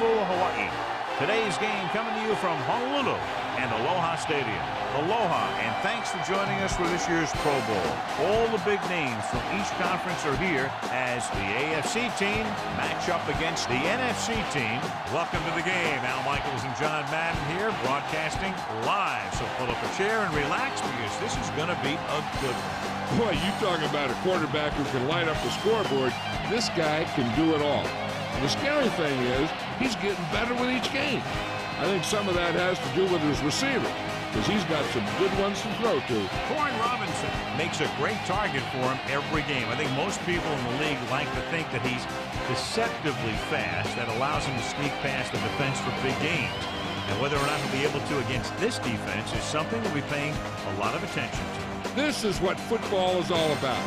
Hawaii. Today's game coming to you from Honolulu and Aloha Stadium. Aloha, and thanks for joining us for this year's Pro Bowl. All the big names from each conference are here as the AFC team match up against the NFC team. Welcome to the game. Al Michaels and John Madden here, broadcasting live. So pull up a chair and relax because this is going to be a good one. Boy, you talk about a quarterback who can light up the scoreboard. This guy can do it all. And the scary thing is, he's getting better with each game. I think some of that has to do with his receiver, because he's got some good ones to throw to. Corn Robinson makes a great target for him every game. I think most people in the league like to think that he's deceptively fast. That allows him to sneak past the defense for big games. And whether or not he'll be able to against this defense is something we'll be paying a lot of attention to. This is what football is all about.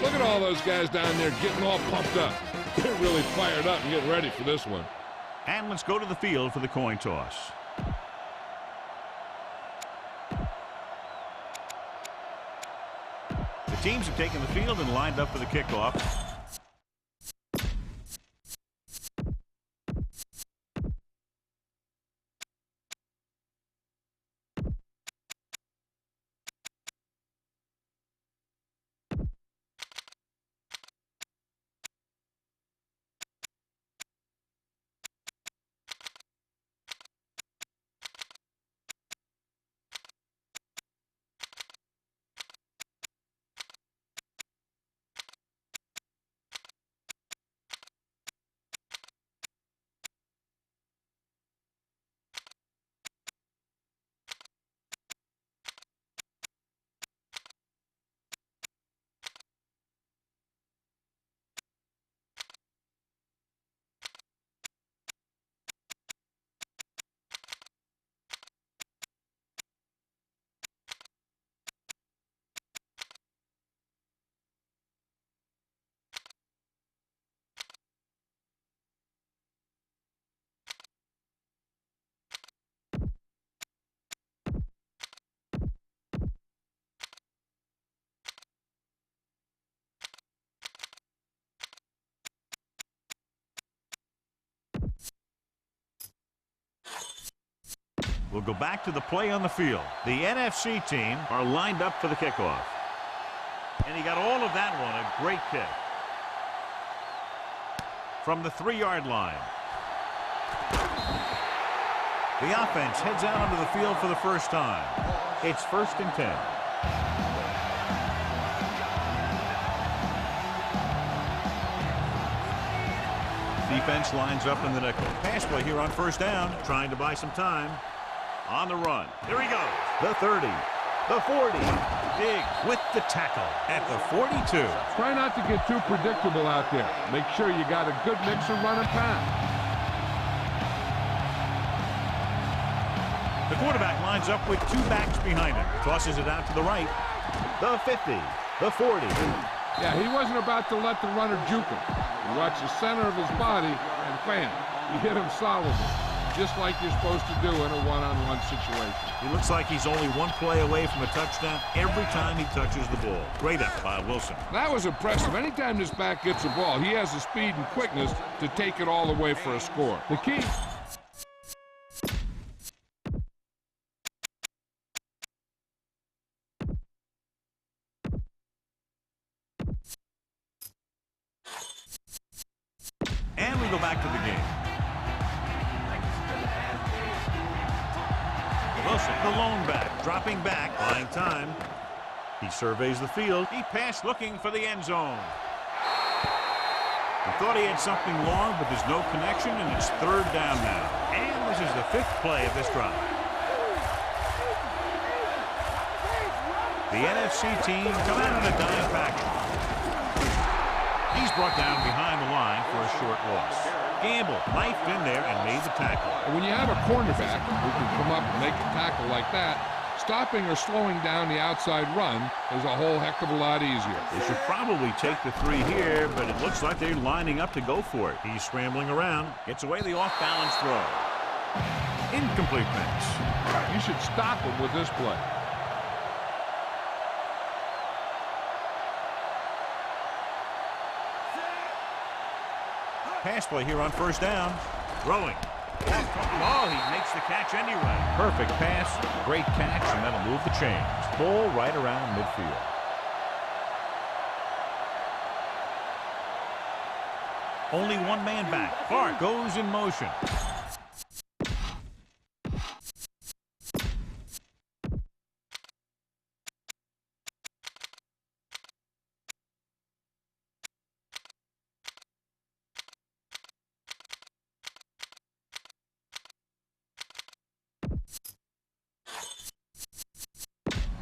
Look at all those guys down there getting all pumped up. They're really fired up and getting ready for this one. And let's go to the field for the coin toss. The teams have taken the field and lined up for the kickoff. We'll go back to the play on the field. The NFC team are lined up for the kickoff. And he got all of that one. A great kick. From the 3-yard line. The offense heads out onto the field for the first time. It's 1st and 10. Defense lines up in the nickel. Pass play here on 1st down, trying to buy some time. On the run. Here he goes. The 30. The 40. Diggs with the tackle at the 42. Try not to get too predictable out there. Make sure you got a good mix of run and pass. The quarterback lines up with 2 backs behind him. Tosses it out to the right. The 50. The 40. Yeah, he wasn't about to let the runner juke him. He watched the center of his body and bam, he hit him solidly. Just like you're supposed to do in a one-on-one situation. He looks like he's only 1 play away from a touchdown every time he touches the ball. Great effort by Wilson. That was impressive. Anytime this back gets the ball, he has the speed and quickness to take it all the way for a score. The key... And we go back to the game. Wilson, the lone back, dropping back, buying time. He surveys the field. He passed looking for the end zone. He thought he had something long, but there's no connection, and it's 3rd down now. And this is the 5th play of this drive. The NFC team come out in a dime package. He's brought down behind the line for a short loss. Gamble knifed in there and made the tackle. And when you have a cornerback who can come up and make a tackle like that, stopping or slowing down the outside run is a whole heck of a lot easier. They should probably take the 3 here, but it looks like they're lining up to go for it. He's scrambling around, gets away the off-balance throw. Incomplete pass. You should stop him with this play. Pass play here on 1st down. Throwing. Oh, he makes the catch anyway. Perfect pass, great catch, and that'll move the chains. Ball right around midfield. Only one man back. Clark goes in motion.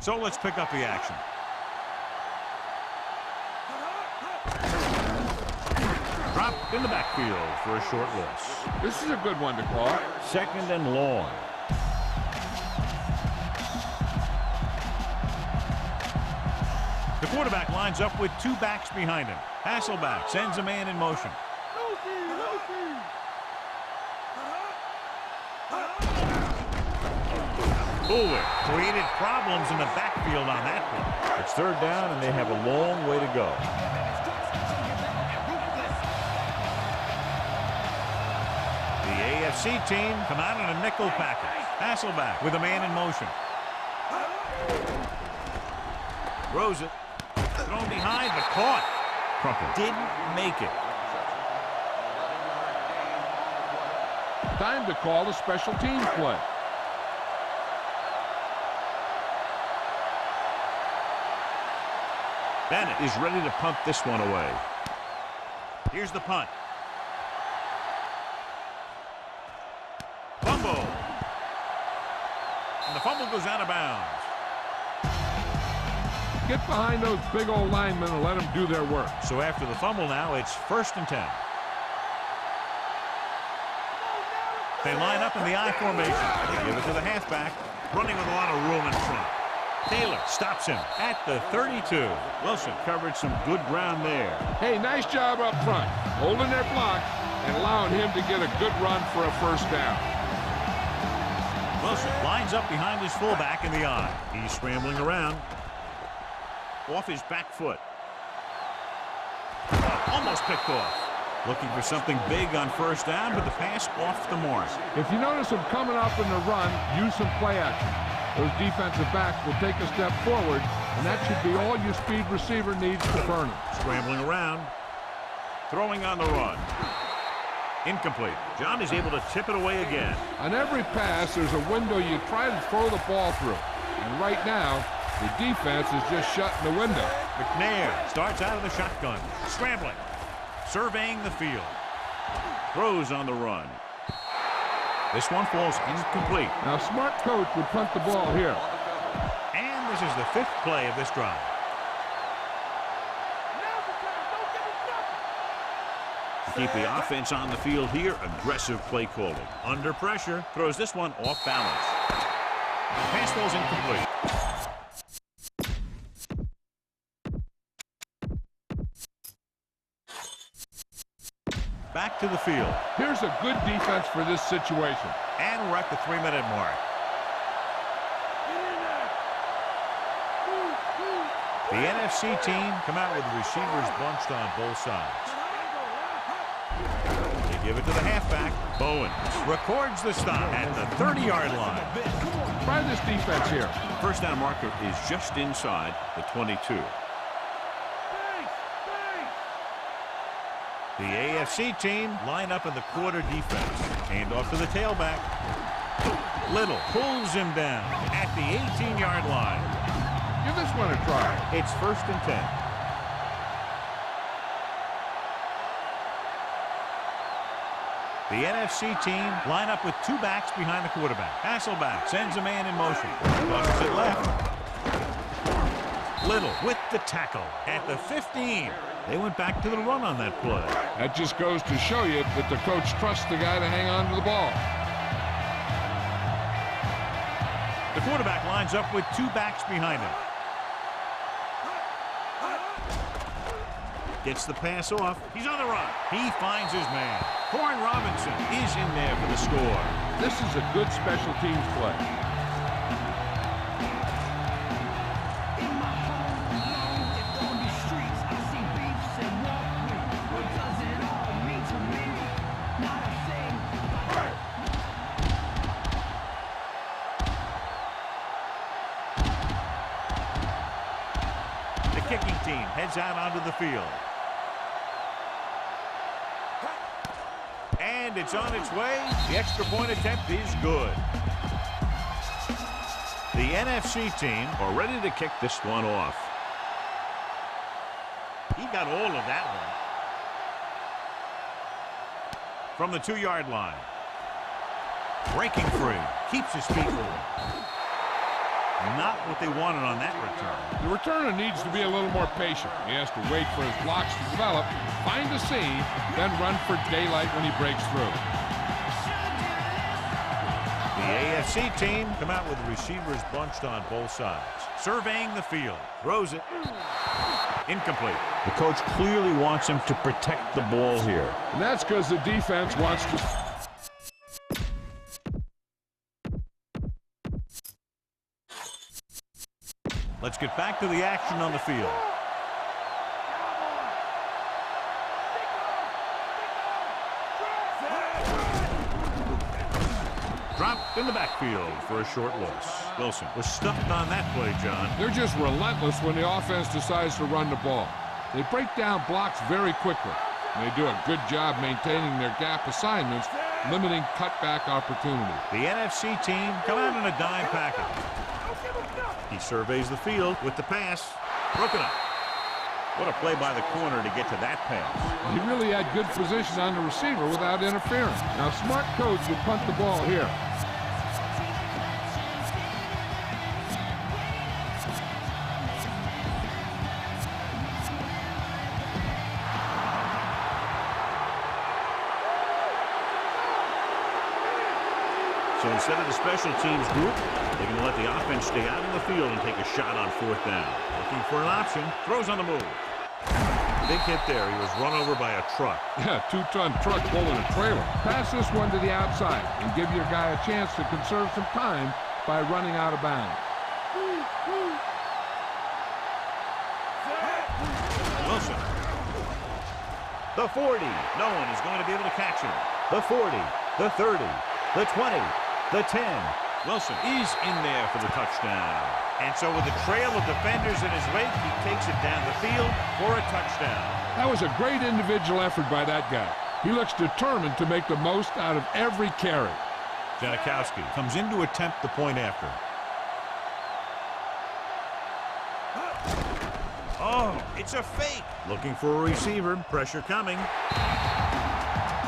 So let's pick up the action. Dropped in the backfield for a short loss. This is a good one to call. Second and long. The quarterback lines up with two backs behind him. Hasselback sends a man in motion. Bullard created problems in the backfield on that one. It's third down, and they have a long way to go. The AFC team come out in a nickel package. Hasselback with a man in motion. Throws it. Thrown behind, but caught. Crumpet didn't make it. Time to call a special teams play. Bennett is ready to punt this one away. Here's the punt. Fumble. And the fumble goes out of bounds. Get behind those big old linemen and let them do their work. So after the fumble now, it's 1st and 10. They line up in the I formation. They give it to the halfback, running with a lot of room in front. Taylor stops him at the 32. Wilson covered some good ground there. Hey, nice job up front, holding their block and allowing him to get a good run for a first down. Wilson lines up behind his fullback in the I. He's scrambling around. Off his back foot. Almost picked off. Looking for something big on first down, but the pass off the mark. If you notice him coming up in the run, use some play action. Those defensive backs will take a step forward, and that should be all your speed receiver needs to burn him. Scrambling around. Throwing on the run. Incomplete. John is able to tip it away again. On every pass, there's a window you try to throw the ball through. And right now, the defense is just shutting the window. McNair starts out of the shotgun. Scrambling. Surveying the field. Throws on the run. This one falls incomplete. Now, a smart coach would punt the ball here. And this is the 5th play of this drive. To keep the offense on the field here, aggressive play calling. Under pressure, throws this one off balance. The pass falls incomplete. Back to the field. Here's a good defense for this situation. And we're at the 3-minute mark. The NFC team come out with the receivers bunched on both sides. They give it to the halfback. Bowen records the stop at the 30-yard line. Try this defense here. First down marker is just inside the 22. The AFC team line up in the quarter defense. Hand off to the tailback. Little pulls him down at the 18-yard line. Give this one a try. It's 1st and 10. The NFC team line up with two backs behind the quarterback. Hasselback sends a man in motion. Crosses it left. Little with the tackle at the 15. They went back to the run on that play. That just goes to show you that the coach trusts the guy to hang on to the ball. The quarterback lines up with two backs behind him. Gets the pass off. He's on the run. He finds his man. Corn Robinson is in there for the score. This is a good special teams play. team heads out onto the field. And it's on its way. The extra point attempt is good. The NFC team are ready to kick this one off. He got all of that one. From the 2-yard line. Breaking free. Keeps his feet moving. Not what they wanted on that return. The returner needs to be a little more patient. He has to wait for his blocks to develop, find a seam, then run for daylight when he breaks through. The AFC team come out with the receivers bunched on both sides. Surveying the field. Throws it. Incomplete. The coach clearly wants him to protect the ball here. And that's because the defense wants to... Let's get back to the action on the field. Dropped in the backfield for a short loss. Wilson was stuffed on that play, John. They're just relentless when the offense decides to run the ball. They break down blocks very quickly. And they do a good job maintaining their gap assignments, limiting cutback opportunity. The NFC team come out in a dime package. He surveys the field with the pass. Broken up. What a play by the corner to get to that pass. He really had good position on the receiver without interference. Now, smart coach would punt the ball here. So instead of the special teams group, they're going to let the offense stay out in the field and take a shot on 4th down. Looking for an option. Throws on the move. Big hit there. He was run over by a truck. Yeah, 2-ton truck pulling a trailer. Pass this one to the outside and give your guy a chance to conserve some time by running out of bounds. Wilson. The 40. No one is going to be able to catch him. The 40. The 30. The 20. The 10. Wilson is in there for the touchdown. And so with a trail of defenders in his wake, he takes it down the field for a touchdown. That was a great individual effort by that guy. He looks determined to make the most out of every carry. Janikowski comes in to attempt the point after. Oh, it's a fake. Looking for a receiver. Pressure coming.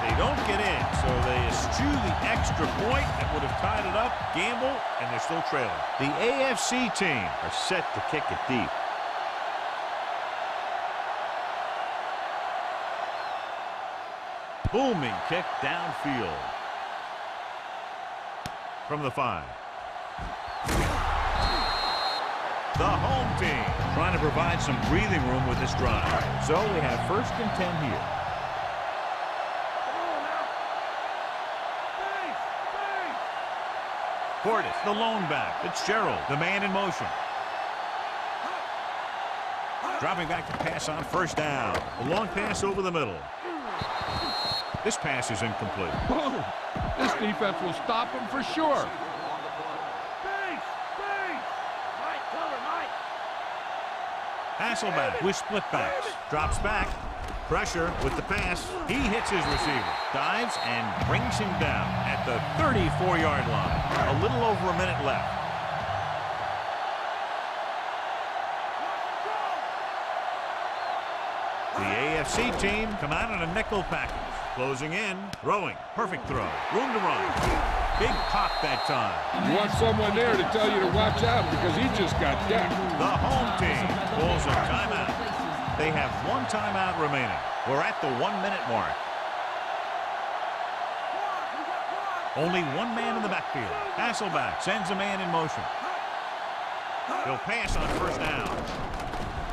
They don't get in, so they eschew the extra point that would have tied it up, gamble, and they're still trailing. The AFC team are set to kick it deep. Booming kick downfield. From the 5. The home team trying to provide some breathing room with this drive. So we have 1st and 10 here. Portis, the lone back. Fitzgerald, the man in motion. Dropping back to pass on 1st down. A long pass over the middle. This pass is incomplete. Boom! This defense will stop him for sure. Hasselback with split backs. Drops back. Pressure with the pass. He hits his receiver. Dives and brings him down at the 34-yard line. A little over a minute left. The AFC team come out in a nickel package. Closing in. Throwing. Perfect throw. Room to run. Big pop that time. You want someone there to tell you to watch out because he just got decked. The home team pulls a timeout. They have 1 timeout remaining. We're at the 1-minute mark. Only 1 man in the backfield. Hasselback sends a man in motion. He'll pass on 1st down.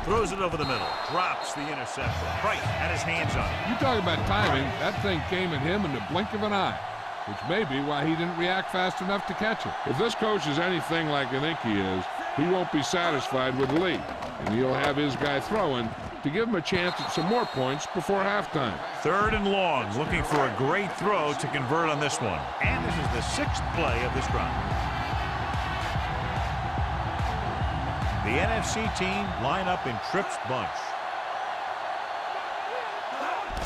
Throws it over the middle. Drops the interception. Price had his hands on it. You talk about timing. That thing came at him in the blink of an eye, which may be why he didn't react fast enough to catch it. If this coach is anything like I think he is, he won't be satisfied with the lead, and he'll have his guy throwing to give him a chance at some more points before halftime. 3rd and long, looking for a great throw to convert on this one. And this is the 6th play of this drive. The NFC team line up in trips bunch.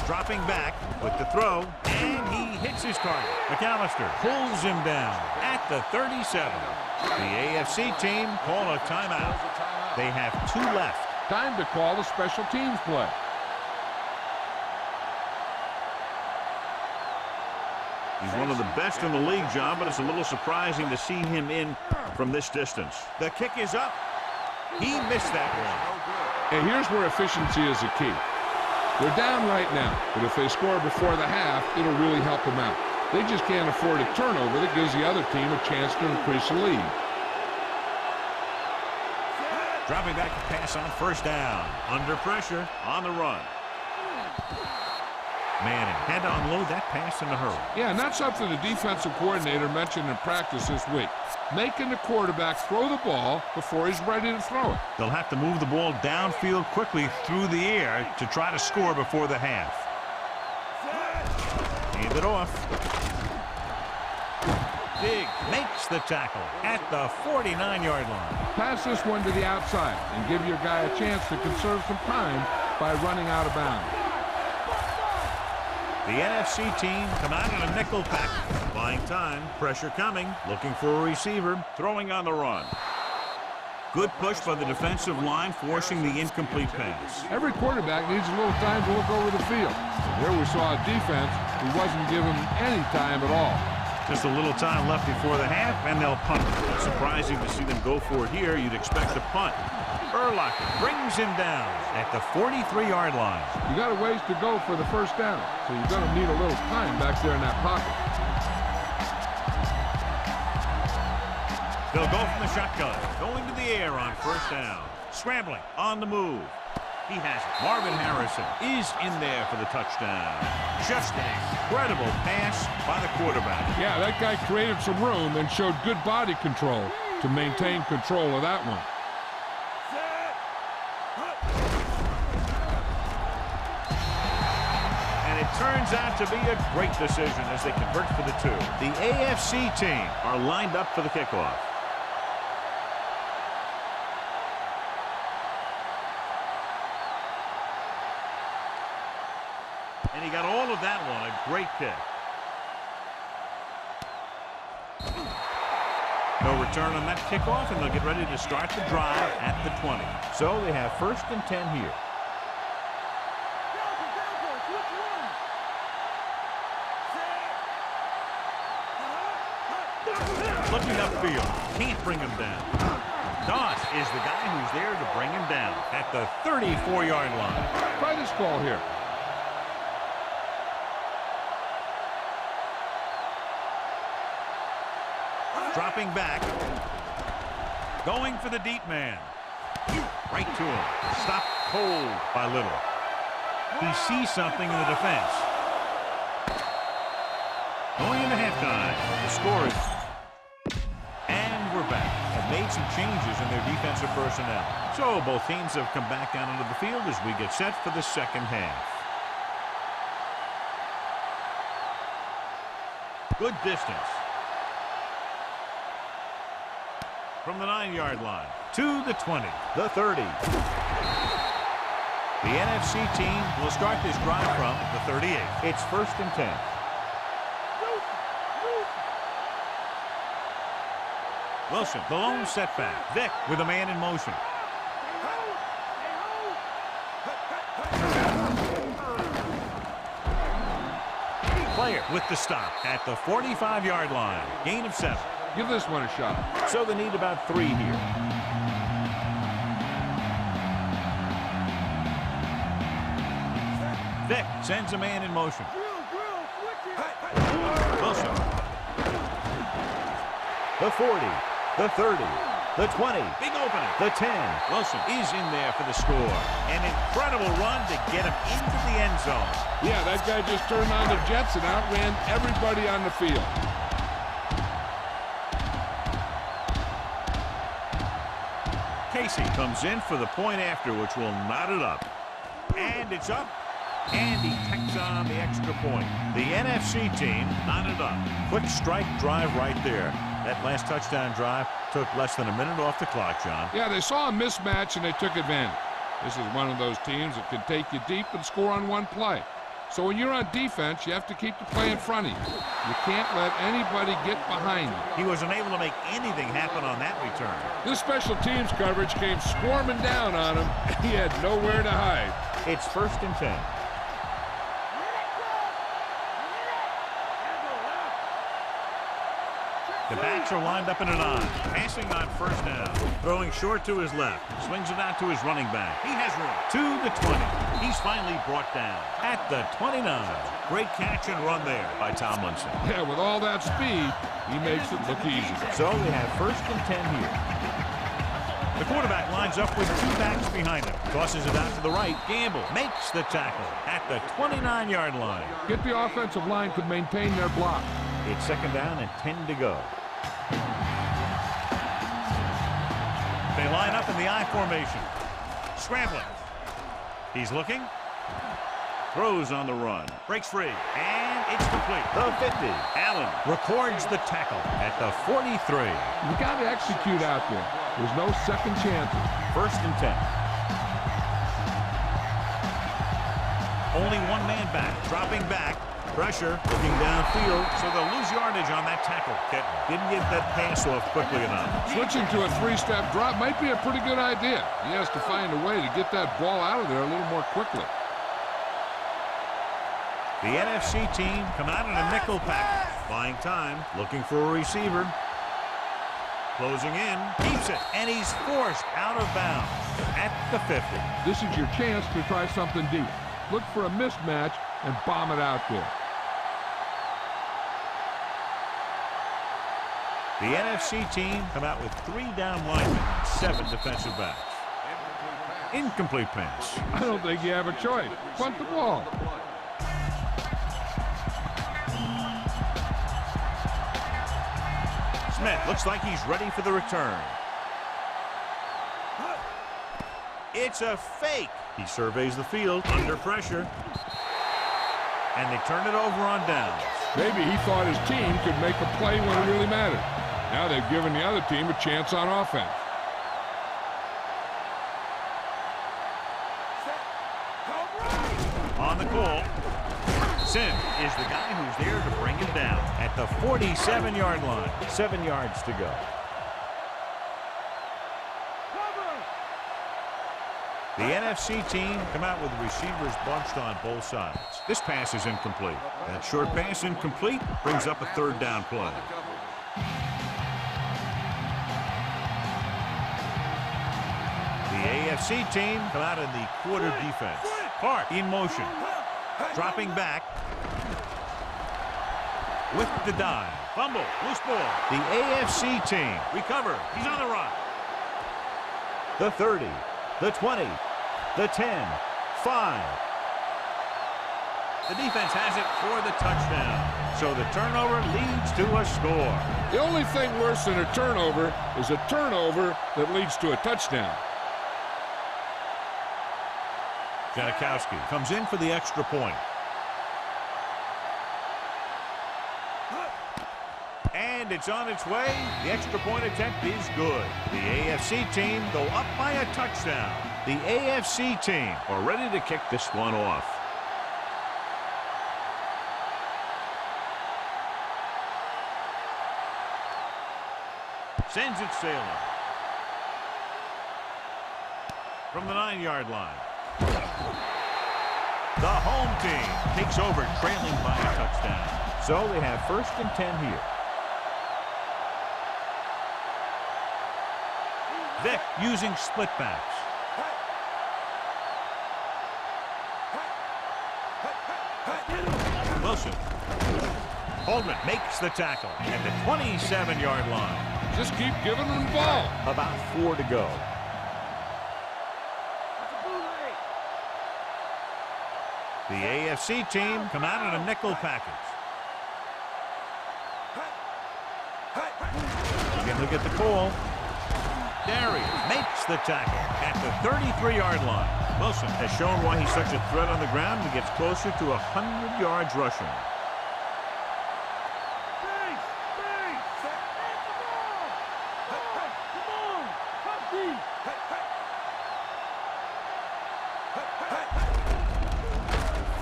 Dropping back with the throw, and he hits his target. McAllister pulls him down at the 37. The AFC team call a timeout. They have 2 left. Time to call a special teams play. He's one of the best in the league, John, but it's a little surprising to see him in from this distance. The kick is up. He missed that one. And here's where efficiency is the key. They're down right now, but if they score before the half, it'll really help them out. They just can't afford a turnover that gives the other team a chance to increase the lead. Dropping back to pass on first down. Under pressure on the run. Manning had to unload that pass in a hurry. Yeah, not something the defensive coordinator mentioned in practice this week. Making the quarterback throw the ball before he's ready to throw it. They'll have to move the ball downfield quickly through the air to try to score before the half. Hand it off. Big makes the tackle at the 49-yard line. Pass this one to the outside and give your guy a chance to conserve some time by running out of bounds. The NFC team come out in a nickel package. Buying time, pressure coming, looking for a receiver, throwing on the run. Good push by the defensive line, forcing the incomplete pass. Every quarterback needs a little time to look over the field. Here we saw a defense who wasn't given any time at all. Just a little time left before the half, and they'll punt. It's surprising to see them go for it here. You'd expect a punt. Urlacher brings him down at the 43-yard line. You got a ways to go for the first down, so you're going to need a little time back there in that pocket. They'll go from the shotgun, going to the air on first down. Scrambling on the move. He has it. Marvin Harrison is in there for the touchdown. Just an incredible pass by the quarterback. Yeah, that guy created some room and showed good body control to maintain control of that one. And it turns out to be a great decision as they convert for the 2. The AFC team are lined up for the kickoff. And he got all of that one. A great kick. No return on that kickoff, and they'll get ready to start the drive at the 20. So they have 1st and 10 here. Looking upfield. Can't bring him down. Doss is the guy who's there to bring him down at the 34-yard line. Try this call here. Dropping back. Going for the deep man. Right to him. Stopped cold by Little. He sees something in the defense. Going into halftime. The score is... And we're back. Have made some changes in their defensive personnel. So both teams have come back down onto the field as we get set for the second half. Good distance. From the 9-yard line to the 20, the 30. The NFC team will start this drive from the 38. It's 1st and 10. Wilson, the lone setback. Vick with a man in motion. Player with the stop at the 45-yard line. Gain of 7. Give this one a shot. So they need about 3 here. Vick sends a man in motion. Wilson. The 40, the 30, the 20. Big opening. The 10. Wilson is in there for the score. An incredible run to get him into the end zone. Yeah, that guy just turned on the jets and outran everybody on the field. Casey comes in for the point after, which will knot it up. And it's up. And he tacks on the extra point. The NFC team knotted up. Quick strike drive right there. That last touchdown drive Took less than a minute off the clock, John. Yeah, they saw a mismatch and they took advantage. This is one of those teams that can take you deep and score on one play. So when you're on defense, you have to keep the play in front of you. You can't let anybody get behind you. He was unable to make anything happen on that return. This special teams coverage came swarming down on him. He had nowhere to hide. It's 1st and 10. The backs are lined up in a 9. Passing on 1st down. Throwing short to his left. Swings it out to his running back. He has room. To the 20. He's finally brought down at the 29. Great catch and run there by Tomlinson. Yeah, with all that speed, he makes it look easy. So we have 1st and 10 here. The quarterback lines up with 2 backs behind him. Tosses it out to the right. Gamble makes the tackle at the 29-yard line. Get the offensive line to maintain their block. It's 2nd down and 10 to go. They line up in the I formation. Scrambling. He's looking. Throws on the run. Breaks free. And it's complete. The 50. Allen records the tackle at the 43. You got to execute out there. There's no second chances. 1st and 10. Only one man back. Dropping back. Pressure, looking downfield, so they'll lose yardage on that tackle. Didn't get that pass off quickly enough. Switching to a 3-step drop might be a pretty good idea. He has to find a way to get that ball out of there a little more quickly. The NFC team come out in a nickel package. Buying time, looking for a receiver. Closing in, keeps it, and he's forced out of bounds at the 50. This is your chance to try something deep. Look for a mismatch and bomb it out there. The NFC team come out with 3 down linemen, 7 defensive backs. Incomplete pass. I don't think you have a choice. Punt the ball. Smith looks like he's ready for the return. It's a fake. He surveys the field under pressure. And they turn it over on downs. Maybe he thought his team could make a play when it really mattered. Now they've given the other team a chance on offense. On the call, Sim is the guy who's there to bring him down at the 47-yard line. 7 yards to go. The NFC team come out with the receivers bunched on both sides. This pass is incomplete. That short pass incomplete brings up a 3rd down play. The AFC team come out in the quarter defense. Park in motion. Dropping back. With the dive. Fumble. Loose ball. The AFC team recover. He's on the run. The 30. The 20. The 10. 5. The defense has it for the touchdown. So the turnover leads to a score. The only thing worse than a turnover is a turnover that leads to a touchdown. Janikowski comes in for the extra point. And it's on its way. The extra point attempt is good. The AFC team go up by a touchdown. The AFC team are ready to kick this one off. Sends it sailing. From the 9-yard line. The home team takes over, trailing by a touchdown. So they have 1st and 10 here. Vick using split backs. Wilson. Holdman makes the tackle at the 27-yard line. Just keep giving them the ball. About 4 to go. The AFC team come out in a nickel package. Again, look at the call. Darius makes the tackle at the 33-yard line. Wilson has shown why he's such a threat on the ground and gets closer to 100 yards rushing.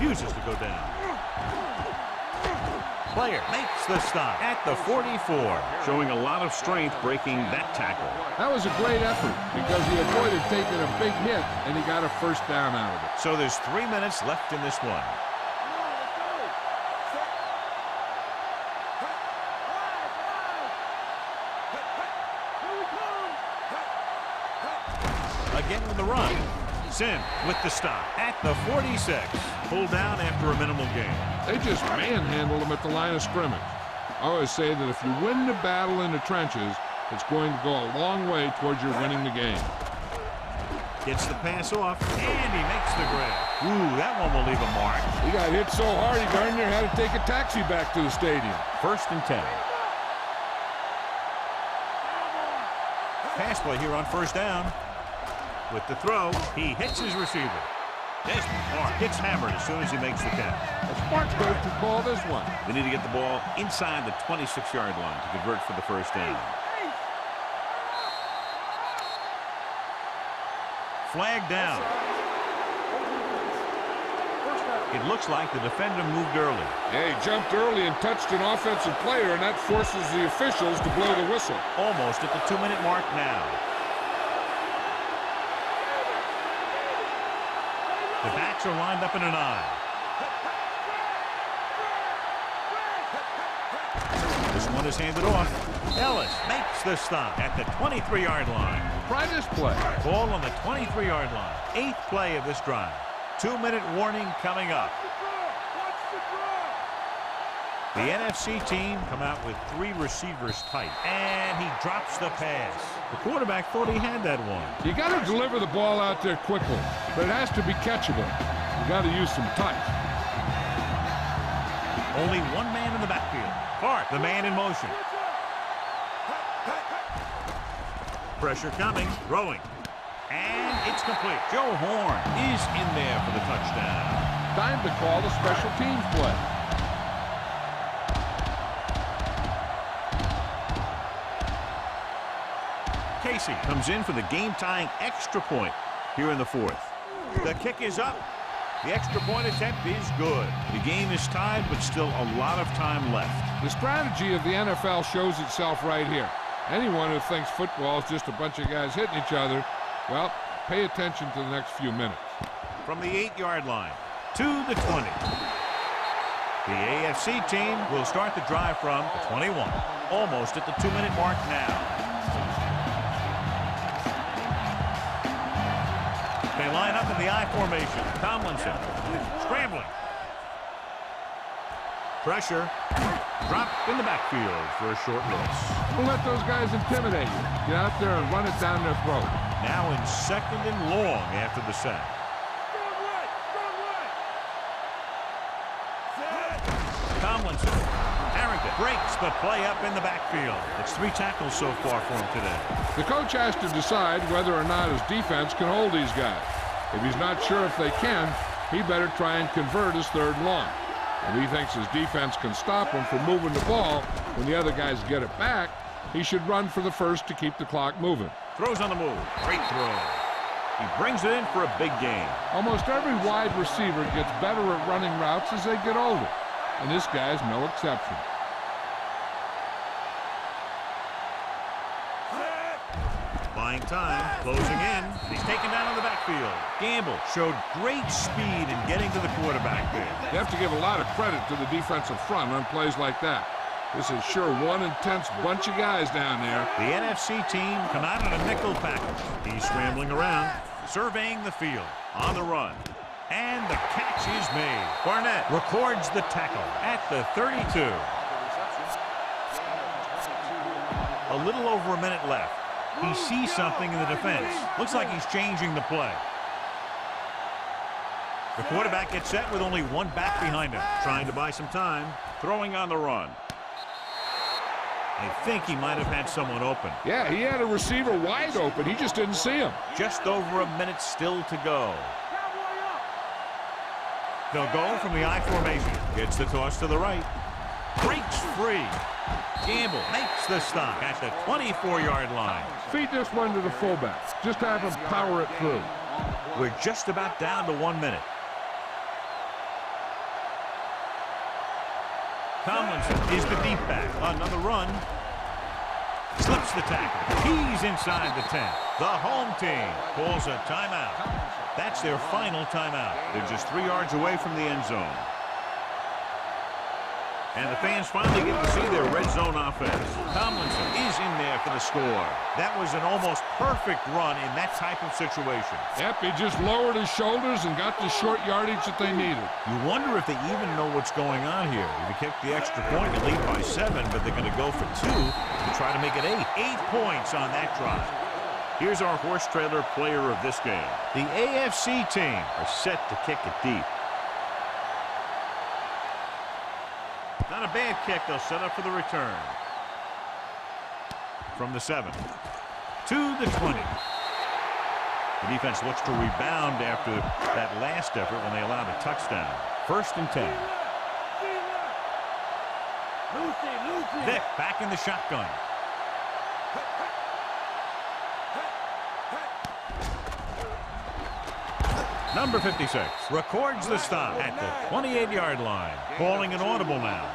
refuses to go down. Player makes the stop at the 44. Showing a lot of strength breaking that tackle. That was a great effort because he avoided taking a big hit, and he got a first down out of it. So there's 3 minutes left in this one. Again with the run. Sim with the stop at the 46. Pulled down after a minimal gain. They just manhandled him at the line of scrimmage. I always say that if you win the battle in the trenches, it's going to go a long way towards your winning the game. Gets the pass off, and he makes the grab. Ooh, that one will leave a mark. He got hit so hard he darn near had to take a taxi back to the stadium. 1st and 10. Pass play here on 1st down. With the throw, he hits his receiver. Desmond Clark gets hammered as soon as he makes the catch. A smart coach to call this one. They need to get the ball inside the 26-yard line to convert for the 1st down. Flag down. It looks like the defender moved early. Yeah, he jumped early and touched an offensive player, and that forces the officials to blow the whistle. Almost at the 2-minute mark now. The backs are lined up in an eye. This one is handed off. Ellis makes the stop at the 23-yard line. Try this play. Ball on the 23-yard line. 8th play of this drive. 2-minute warning coming up. The NFC team come out with 3 receivers tight. And he drops the pass. The quarterback thought he had that one. You got to deliver the ball out there quickly, but it has to be catchable. You got to use some touch. Only one man in the backfield. Clark, the man in motion. Pressure coming, throwing. And it's complete. Joe Horn is in there for the touchdown. Time to call the special teams play. Casey comes in for the game-tying extra point here in the 4th. The kick is up. The extra point attempt is good. The game is tied, but still a lot of time left. The strategy of the NFL shows itself right here. Anyone who thinks football is just a bunch of guys hitting each other, well, pay attention to the next few minutes. From the 8-yard line to the 20. The AFC team will start the drive from the 21. Almost at the 2-minute mark now. They line up in the I formation. Tomlinson scrambling. Pressure. Dropped in the backfield for a short loss. Don't let those guys intimidate you. Get out there and run it down their throat. Now in 2nd and long after the sack. Tomlinson. Harrington breaks the play up in the backfield. It's 3 tackles so far for him today. The coach has to decide whether or not his defense can hold these guys. If he's not sure if they can, he better try and convert his 3rd and long. If he thinks his defense can stop him from moving the ball when the other guys get it back, he should run for the 1st to keep the clock moving. Throws on the move. Great throw. He brings it in for a big gain. Almost every wide receiver gets better at running routes as they get older, and this guy's no exception. Buying time, closing in. He's taken down in the backfield. Gamble showed great speed in getting to the quarterback there. You have to give a lot of credit to the defensive front on plays like that. This is sure one intense bunch of guys down there. The NFC team come out in a nickel package. He's scrambling around, surveying the field, on the run. And the catch is made. Barnett records the tackle at the 32. A little over a minute left. He sees something in the defense. Looks like he's changing the play. The quarterback gets set with only one back behind him. Trying to buy some time. Throwing on the run. I think he might have had someone open. Yeah, he had a receiver wide open. He just didn't see him. Just over a minute still to go. They'll go from the I formation. Gets the toss to the right. Breaks free. Gamble makes the stop at the 24-yard line. Feed this one to the fullback. Just have him power it through. We're just about down to 1 minute. Tomlinson is the deep back. Another run. Slips the tackle. He's inside the 10. The home team calls a timeout. That's their final timeout. They're just 3 yards away from the end zone. And the fans finally get to see their red zone offense. Tomlinson is in there for the score. That was an almost perfect run in that type of situation. Yep, he just lowered his shoulders and got the short yardage that they needed. You wonder if they even know what's going on here. If you kick the extra point, you lead by 7, but they're going to go for 2 to try to make it 8. 8 points on that drive. Here's our horse trailer player of this game. The AFC team are set to kick it deep. Not a bad kick. They'll set up for the return. From the 7 to the 20. The defense looks to rebound after that last effort when they allowed a touchdown. 1st and 10. Vick back in the shotgun. Number 56 records the stop at the 28-yard line. Calling an audible now.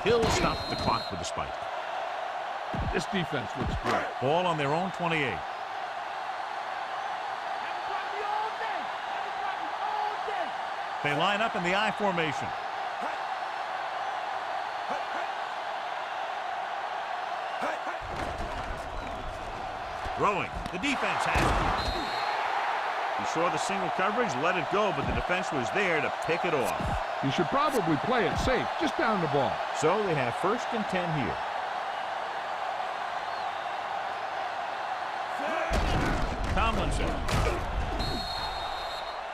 He'll stop the clock with a spike. This defense looks good. Ball on their own 28. They line up in the I formation. Throwing. The defense has it. He saw the single coverage, let it go, but the defense was there to pick it off. You should probably play it safe, just down the ball. So they have 1st and 10 here.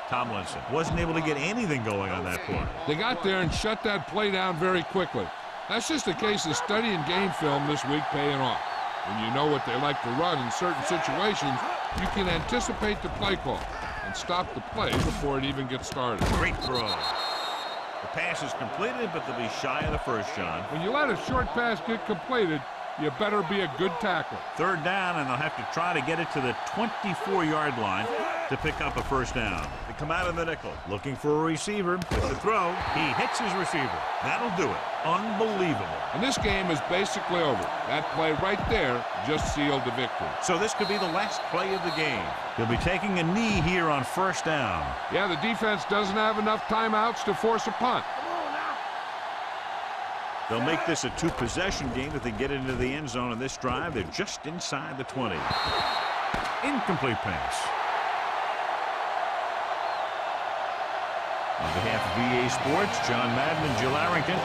Tomlinson wasn't able to get anything going on that play. They got there and shut that play down very quickly. That's just a case of studying game film this week paying off. When you know what they like to run in certain situations, you can anticipate the play call and stop the play before it even gets started. Great throw. The pass is completed, but they'll be shy of the first, John. When you let a short pass get completed, you better be a good tackler. 3rd down, and they'll have to try to get it to the 24-yard line to pick up a 1st down. They come out of the nickel, looking for a receiver. With the throw, he hits his receiver. That'll do it. Unbelievable. And this game is basically over. That play right there just sealed the victory. So this could be the last play of the game. He'll be taking a knee here on 1st down. Yeah, the defense doesn't have enough timeouts to force a punt. They'll make this a 2-possession game if they get into the end zone on this drive. They're just inside the 20. Incomplete pass. On behalf of EA Sports, John Madden and Jill Arrington,